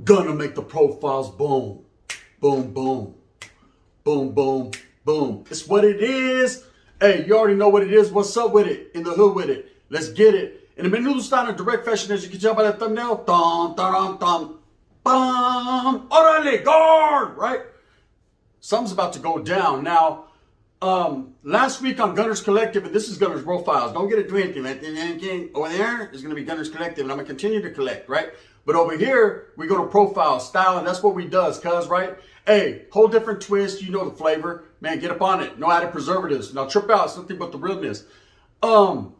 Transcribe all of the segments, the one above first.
Gonna make the profiles boom, boom, boom, boom, boom, boom. It's what it is. Hey, you already know what it is. What's up with it? In the hood with it. Let's get it. In the menudo style in direct fashion, as you can tell by that thumbnail. Dum, dum, dum, bum. Orale, guard, right? Something's about to go down. Now, last week on Gunners Collective, and this is Gunners Profiles. Don't get it twisted. Anything over there is going to be Gunners Collective, and I'm going to continue to collect, right? But over here, we go to profile style, and that's what we does, cuz, right? Hey, whole different twist. You know the flavor. Man, get up on it. No added preservatives. Now, trip out. It's nothing but the realness. Little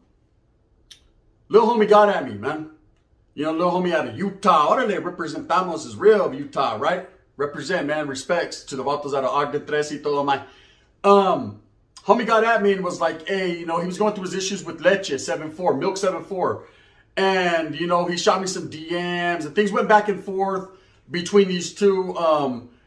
homie got at me, man. You know, little homie out of Utah. Orale, representamos is real of Utah, right? Represent, man. Respects to the vatos out of Ogden, Tres y todo my. Homie got at me and was like, hey, you know, he was going through his issues with leche 7.4, milk 7.4. And, you know, he shot me some DMs and things went back and forth between these two.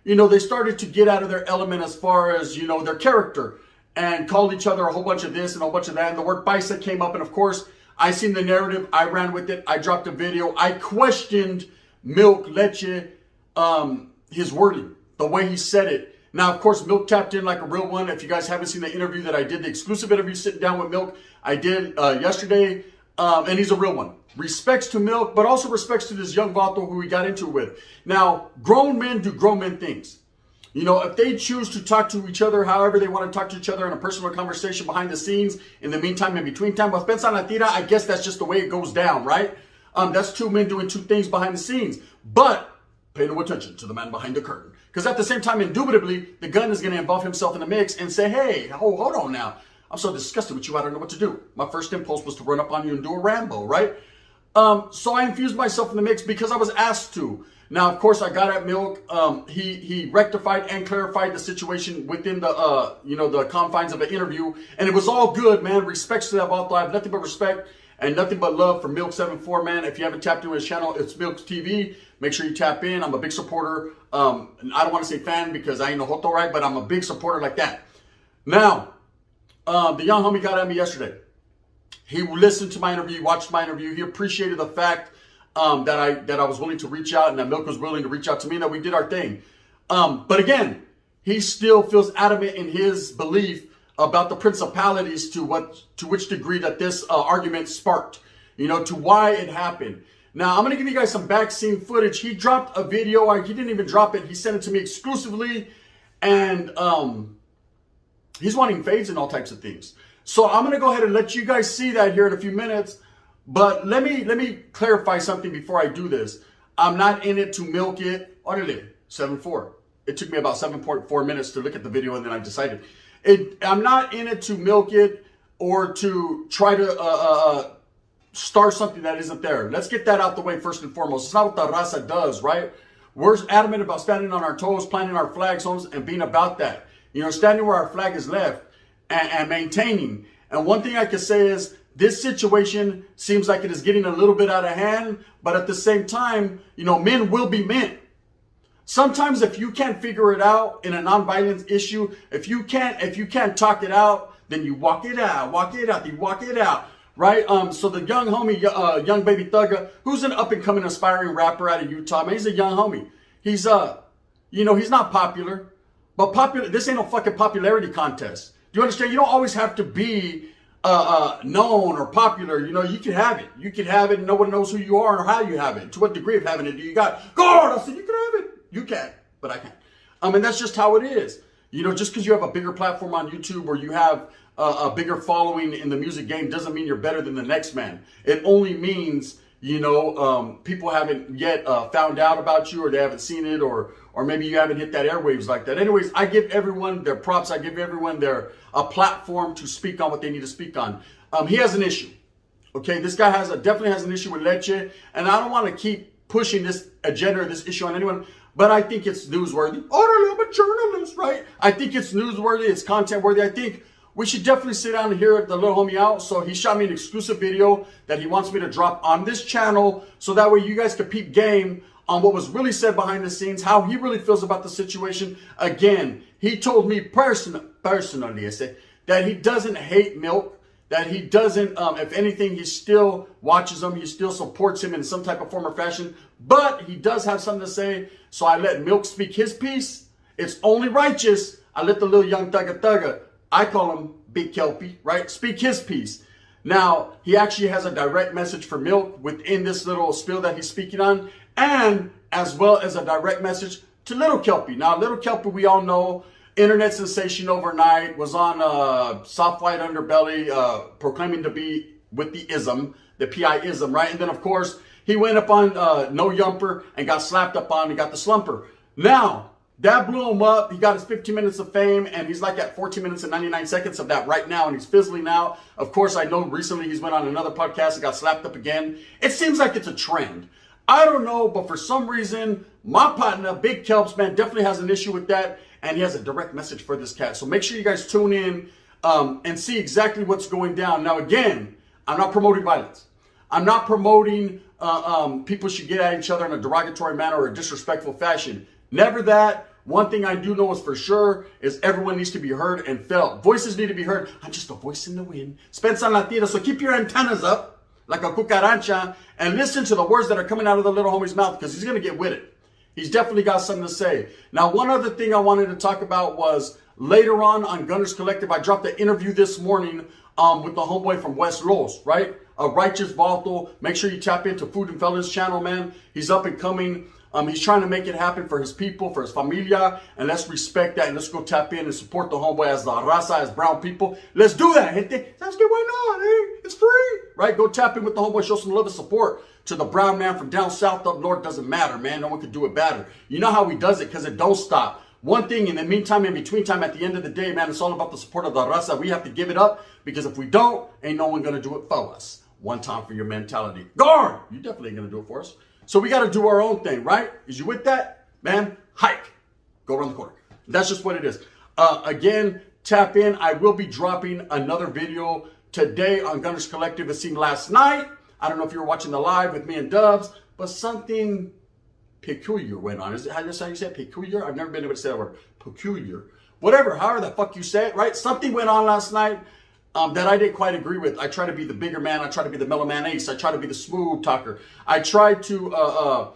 You know, they started to get out of their element as far as, you know, their character and called each other a whole bunch of this and a whole bunch of that. And the word paisa came up. And of course, I seen the narrative. I ran with it. I dropped a video. I questioned milk, leche, his wording, the way he said it. Now, of course, Milk tapped in like a real one. If you guys haven't seen the interview that I did, the exclusive interview sitting down with Milk, I did yesterday. And he's a real one. Respects to Milk, but also respects to this young vato who we got into it with. Now, grown men do grown men things. You know, if they choose to talk to each other, however they want to talk to each other in a personal conversation behind the scenes, in the meantime, in between time, with pensa la tira, I guess that's just the way it goes down, right? That's two men doing two things behind the scenes. But pay no attention to the man behind the curtain. Because at the same time, indubitably, the gun is going to involve himself in the mix and say, hey, hold on now. I'm so disgusted with you, I don't know what to do. My first impulse was to run up on you and do a Rambo, right? So I infused myself in the mix because I was asked to. Now, of course, I got at Milk. He rectified and clarified the situation within the, you know, the confines of an interview. And it was all good, man. Respects to that vato. I have nothing but respect and nothing but love for Milk 74, man. If you haven't tapped into his channel, it's Milk TV. Make sure you tap in. I'm a big supporter. And I don't want to say fan because I ain't no joto, right? But I'm a big supporter like that. Now, the young homie got at me yesterday. He listened to my interview, watched my interview. He appreciated the fact that I was willing to reach out and that Milk was willing to reach out to me and that we did our thing. But again, he still feels adamant in his belief about the principalities to which degree that this argument sparked, you know, to why it happened. Now, I'm going to give you guys some back scene footage. He dropped a video. He didn't even drop it. He sent it to me exclusively. And he's wanting fades and all types of things. So I'm going to go ahead and let you guys see that here in a few minutes. But let me clarify something before I do this. I'm not in it to milk it. Orale, 7.4. It took me about 7.4 minutes to look at the video and then I decided. I'm not in it to milk it or to try to start something that isn't there. Let's get that out the way first and foremost. It's not what the raza does, right? We're adamant about standing on our toes, planting our flags, homes, and being about that. You know, standing where our flag is left and maintaining. And one thing I can say is this situation seems like it is getting a little bit out of hand, but at the same time, you know, men will be men. Sometimes if you can't figure it out in a nonviolent issue, if you can't talk it out, then you walk it out, right? So the young homie, young baby thugger, who's an up and coming aspiring rapper out of Utah, man, he's a young homie. He's, you know, he's not popular, but popular. This ain't no fucking popularity contest. Do you understand? You don't always have to be known or popular. You know, you can have it. You can have it and no one knows who you are or how you have it. To what degree of having it do you got? God, I said you can have it. You can, but I can't. And that's just how it is. You know, just because you have a bigger platform on YouTube or you have a bigger following in the music game doesn't mean you're better than the next man. It only means, you know, people haven't yet found out about you or they haven't seen it or maybe you haven't hit that airwaves like that. Anyways, I give everyone their props. I give everyone a platform to speak on what they need to speak on. He has an issue. Okay, this guy definitely has an issue with leche. And I don't want to keep pushing this agenda or this issue on anyone. But I think it's newsworthy. Oh, I'm a journalist, right? I think it's newsworthy. It's content worthy. I think we should definitely sit down and hear the little homie out. So he shot me an exclusive video that he wants me to drop on this channel. So that way you guys can peep game on what was really said behind the scenes, how he really feels about the situation. Again, he told me personally that he doesn't hate Milk, that he doesn't, if anything, he still watches him. He still supports him in some type of form or fashion. But he does have something to say. So I let Milk speak his piece. It's only righteous. I let the little young thugga, I call him Big Kelpy, right? Speak his piece. Now, he actually has a direct message for Milk within this little spiel that he's speaking on. And as well as a direct message to Little Kelpy. Now, Little Kelpy, we all know, internet sensation overnight, was on Soft White Underbelly, proclaiming to be with the ism, the PI-ism, right? And then, of course, he went up on No Yumper and got slapped up on and got the slumper. Now, that blew him up. He got his 15 minutes of fame, and he's like at 14 minutes and 99 seconds of that right now, and he's fizzling out. Of course, I know recently he's went on another podcast and got slapped up again. It seems like it's a trend. I don't know, but for some reason, my partner, Big Kelps, man, definitely has an issue with that, and he has a direct message for this cat. So make sure you guys tune in and see exactly what's going down. Now, again, I'm not promoting violence. I'm not promoting people should get at each other in a derogatory manner or a disrespectful fashion. Never that. One thing I do know is for sure is everyone needs to be heard and felt. Voices need to be heard. I'm just a voice in the wind. Spensa la tira. So keep your antennas up like a cucaracha and listen to the words that are coming out of the little homie's mouth, because he's going to get with it. He's definitely got something to say. Now, one other thing I wanted to talk about was later on Gunners Collective, I dropped an interview this morning with the homeboy from West Los, right? A righteous Vato. Make sure you tap into Food and Fellas channel, man. He's up and coming. He's trying to make it happen for his people, for his familia, and let's respect that, and let's go tap in and support the homeboy as La Raza, as brown people. Let's do that, gente. Sounds good, why not, eh? It's free, right? Go tap in with the homeboy, show some love and support to the brown man from down south, up north, doesn't matter, man. No one can do it better. You know how he does it, because it don't stop. One thing, in the meantime, in between time, at the end of the day, man, it's all about the support of the Raza. We have to give it up, because if we don't, ain't no one going to do it for us. One time for your mentality. Guard! You definitely ain't going to do it for us. So we got to do our own thing, right? Is you with that? Man, hike. Go around the corner. That's just what it is. Again, tap in. I will be dropping another video today on Gunners Collective. It seemed last night. I don't know if you were watching the live with me and Dubs, but something peculiar went on. Is it how you say it? Peculiar? I've never been able to say that word. Peculiar. Whatever, however the fuck you say it, right? Something went on last night that I didn't quite agree with. I try to be the bigger man. I try to be the mellow man ace. I try to be the smooth talker. I try to,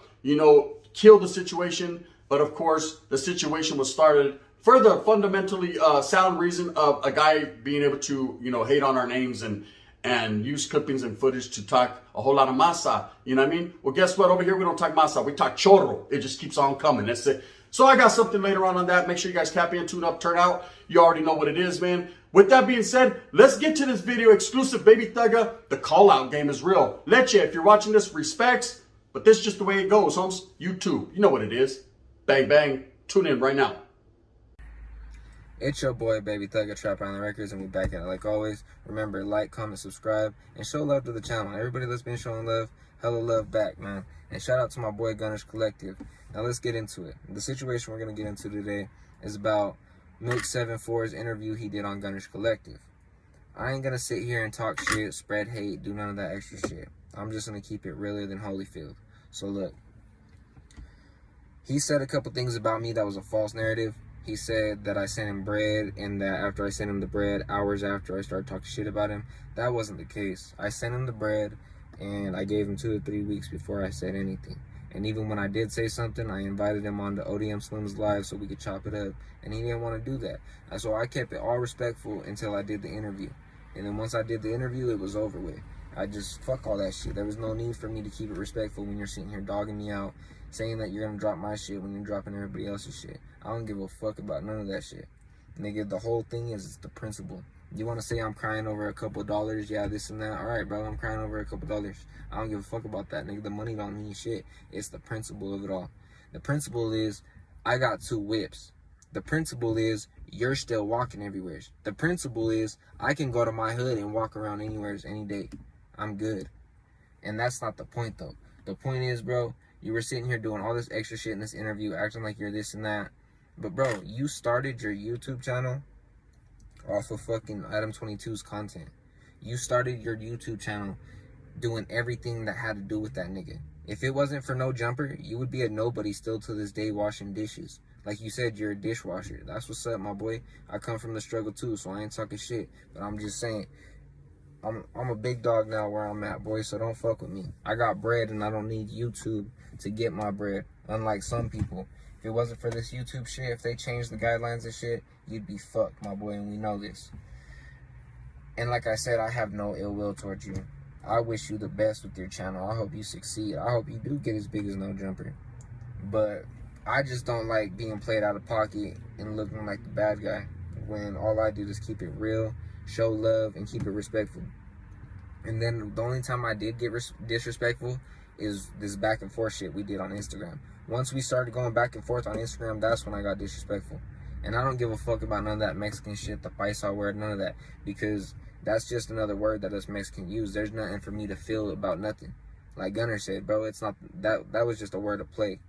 kill the situation. But of course, the situation was started for the fundamentally sound reason of a guy being able to, hate on our names and use clippings and footage to talk a whole lot of masa. You know what I mean? Well, guess what? Over here, we don't talk masa. We talk chorro. It just keeps on coming. That's it. So I got something later on that. Make sure you guys tap in, tune up, turn out. You already know what it is, man. With that being said, let's get to this video exclusive, baby thugga. The call out game is real. Leche, if you're watching this, respects. But this is just the way it goes, homes. YouTube, you know what it is. Bang, bang. Tune in right now. It's your boy, Baby Thugga, Trap on the Records, and we back at it like always. Remember, like, comment, subscribe, and show love to the channel. Everybody that's been showing love, hella love back, man. And shout out to my boy, Gunners Collective. Now, let's get into it. The situation we're going to get into today is about Milk 74's interview he did on Gunners Collective. I ain't going to sit here and talk shit, spread hate, do none of that extra shit. I'm just going to keep it realer than Holyfield. So, look. He said a couple things about me that was a false narrative. He said that I sent him bread, and that after I sent him the bread, hours after I started talking shit about him. That wasn't the case. I sent him the bread, and I gave him 2 to 3 weeks before I said anything. And even when I did say something, I invited him on the ODM Slim's live so we could chop it up, and he didn't want to do that. And so I kept it all respectful until I did the interview. And then once I did the interview, it was over with. I just, fuck all that shit. There was no need for me to keep it respectful when you're sitting here dogging me out, saying that you're going to drop my shit when you're dropping everybody else's shit. I don't give a fuck about none of that shit. Nigga, the whole thing is it's the principle. You want to say I'm crying over a couple dollars, yeah, this and that. All right, bro, I'm crying over a couple dollars. I don't give a fuck about that, nigga. The money don't mean shit. It's the principle of it all. The principle is I got 2 whips. The principle is you're still walking everywhere. The principle is I can go to my hood and walk around anywhere any day. I'm good. And that's not the point, though. The point is, bro, you were sitting here doing all this extra shit in this interview, acting like you're this and that. But, bro, you started your YouTube channel off of fucking Adam22's content. You started your YouTube channel doing everything that had to do with that nigga. If it wasn't for No Jumper, you would be a nobody still to this day washing dishes. Like you said, you're a dishwasher. That's what's up, my boy. I come from the struggle, too, so I ain't talking shit. But I'm just saying, I'm a big dog now where I'm at, boy, so don't fuck with me. I got bread and I don't need YouTube to get my bread, unlike some people. If it wasn't for this YouTube shit, if they changed the guidelines and shit, you'd be fucked, my boy, and we know this. And like I said, I have no ill will towards you. I wish you the best with your channel. I hope you succeed. I hope you do get as big as No Jumper. But I just don't like being played out of pocket and looking like the bad guy when all I did is keep it real, show love, and keep it respectful. And then the only time I did get disrespectful is this back and forth shit we did on Instagram. Once we started going back and forth on Instagram, that's when I got disrespectful. And I don't give a fuck about none of that Mexican shit, the paisa word, none of that. Because that's just another word that us Mexicans use. There's nothing for me to feel about nothing. Like Gunner said, bro, it's not that was just a word of play.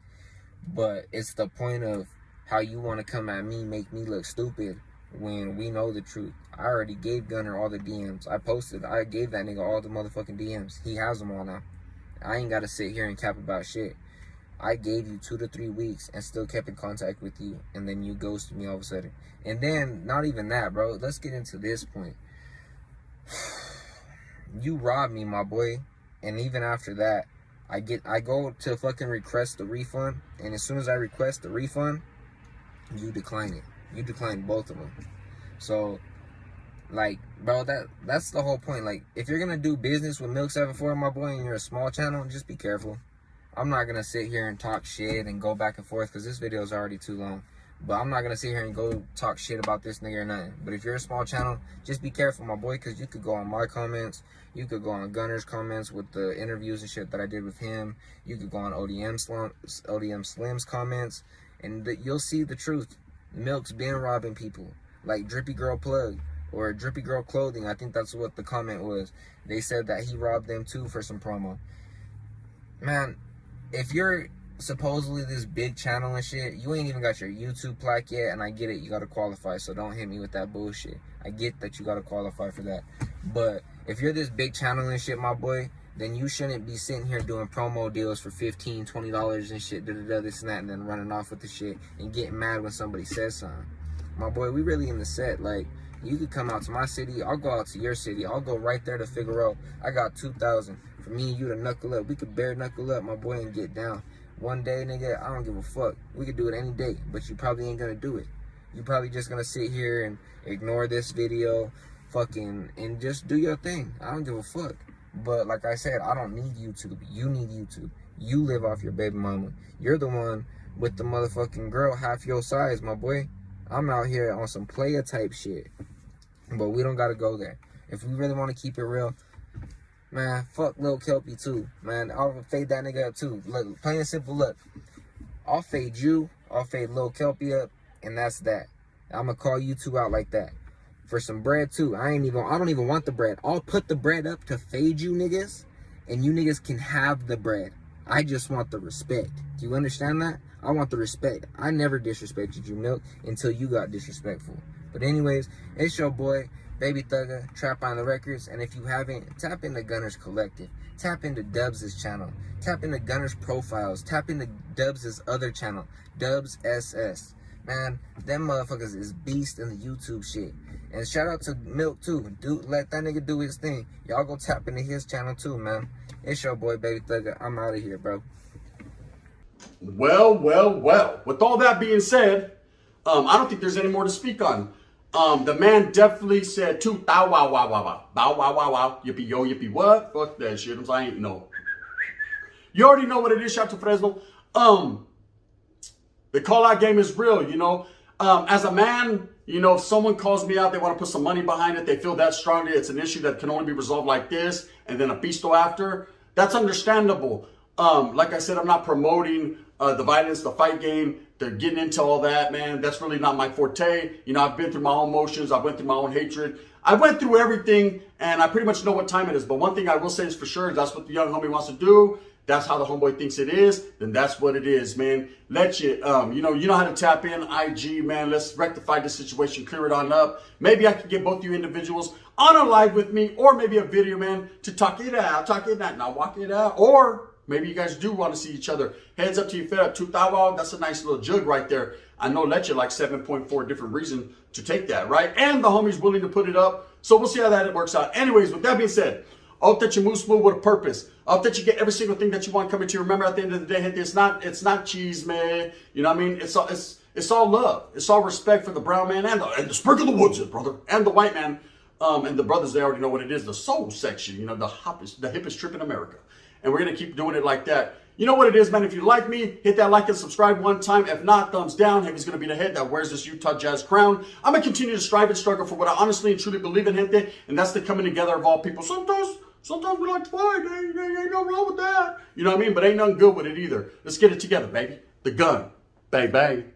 But it's the point of how you want to come at me, make me look stupid when we know the truth. I already gave Gunner all the DMs. I gave that nigga all the motherfucking DMs. He has them all now. I ain't got to sit here and cap about shit. I gave you 2 to 3 weeks and still kept in contact with you, and then you ghosted me all of a sudden. And then, not even that, bro. Let's get into this point. You robbed me, my boy. And even after that, I go to fucking request the refund, and as soon as I request the refund, you decline it. You decline both of them. So, like, bro, that's the whole point. Like, if you're gonna do business with Milk 74, my boy, and you're a small channel, just be careful. I'm not gonna sit here and talk shit and go back and forth because this video is already too long. But I'm not gonna sit here and go talk shit about this nigga or nothing. But if you're a small channel, just be careful, my boy, because you could go on my comments, you could go on Gunner's comments with the interviews and shit that I did with him. You could go on ODM Slim's comments, and you'll see the truth. Milk's been robbing people, like Drippy Girl Plug or Drippy Girl Clothing. I think that's what the comment was. They said that he robbed them too for some promo. Man, if you're supposedly this big channel and shit, you ain't even got your YouTube plaque yet, and I get it, you gotta qualify, so don't hit me with that bullshit. I get that you gotta qualify for that, but if you're this big channel and shit, my boy, then you shouldn't be sitting here doing promo deals for $15, $20 and shit, this and that, and then running off with the shit and getting mad when somebody says something. My boy, we really in the set. Like, you could come out to my city, I'll go out to your city, I'll go right there to Figueroa. I got 2,000 for me and you to knuckle up. We could bare knuckle up, my boy, and get down. One day, nigga, I don't give a fuck. We could do it any day, but you probably ain't gonna do it. You probably just gonna sit here and ignore this video, and just do your thing. I don't give a fuck. But like I said, I don't need YouTube. You need YouTube. You live off your baby mama. You're the one with the motherfucking girl half your size, my boy. I'm out here on some player type shit. But we don't gotta go there. If we really want to keep it real, man, fuck Lil Kelpy too, man. I'll fade that nigga up too. Look, plain and simple, look. I'll fade you, I'll fade Lil Kelpy up, and that's that. I'm gonna call you two out like that. For some bread too. I don't even want the bread. I'll put the bread up to fade you niggas, and you niggas can have the bread. I just want the respect. Do you understand that? I want the respect. I never disrespected you, Milk, until you got disrespectful. But anyways, it's your boy, Baby Thugger, Trap on the Records, and if you haven't, tap into Gunner's Collective, tap into Dubs' channel, tap into Gunner's profiles, tap into Dubs' other channel, Dubs SS. Man, them motherfuckers is beast in the YouTube shit. And shout out to Milk too. Let that nigga do his thing. Y'all go tap into his channel too, man. It's your boy, Baby Thugger. I'm out of here, bro. Well, well, well. With all that being said, I don't think there's any more to speak on. The man definitely said two thou wow wow wow wow. Bow wow wow wow. Yippee yo yippee what? Fuck that shit. I ain't know. You already know what it is. Shout out to Fresno. The call out game is real, you know. As a man, you know, if someone calls me out, they want to put some money behind it, they feel that strongly, it's an issue that can only be resolved like this, and then a pisto after, that's understandable. Like I said, I'm not promoting the violence, the fight game, the getting into all that, man. That's really not my forte. You know, I've been through my own emotions, I went through my own hatred. I went through everything, and I pretty much know what time it is. But one thing I will say is for sure, that's what the young homie wants to do. That's how the homeboy thinks it is, then that's what it is, man. Let you, you know how to tap in, IG, man. Let's rectify this situation, clear it on up. Maybe I can get both you individuals on a live with me, or maybe a video, man, to talk it out, not walk it out. Or maybe you guys do want to see each other. Heads up to you, fed up, 2,000. That's a nice little jug right there. I know Leche like 7.4 different reasons to take that, right? And the homie's willing to put it up. So we'll see how that works out. Anyways, with that being said, I hope that you move smooth with a purpose. I hope that you get every single thing that you want coming to you. Remember, at the end of the day, it's not cheese, man. You know what I mean? It's all love. It's all respect for the brown man and the sprinkle of the woods, brother, and the white man. And the brothers, they already know what it is. The soul section, you know, the hippest trip in America. And we're going to keep doing it like that. You know what it is, man. If you like me, hit that like and subscribe one time. If not, thumbs down. Heavy's going to be the head that wears this Utah Jazz crown. I'm going to continue to strive and struggle for what I honestly and truly believe in, gente. And that's the coming together of all people. Sometimes we like to fight. Ain't no wrong with that. You know what I mean? But ain't nothing good with it either. Let's get it together, baby. The gun. Bang, bang.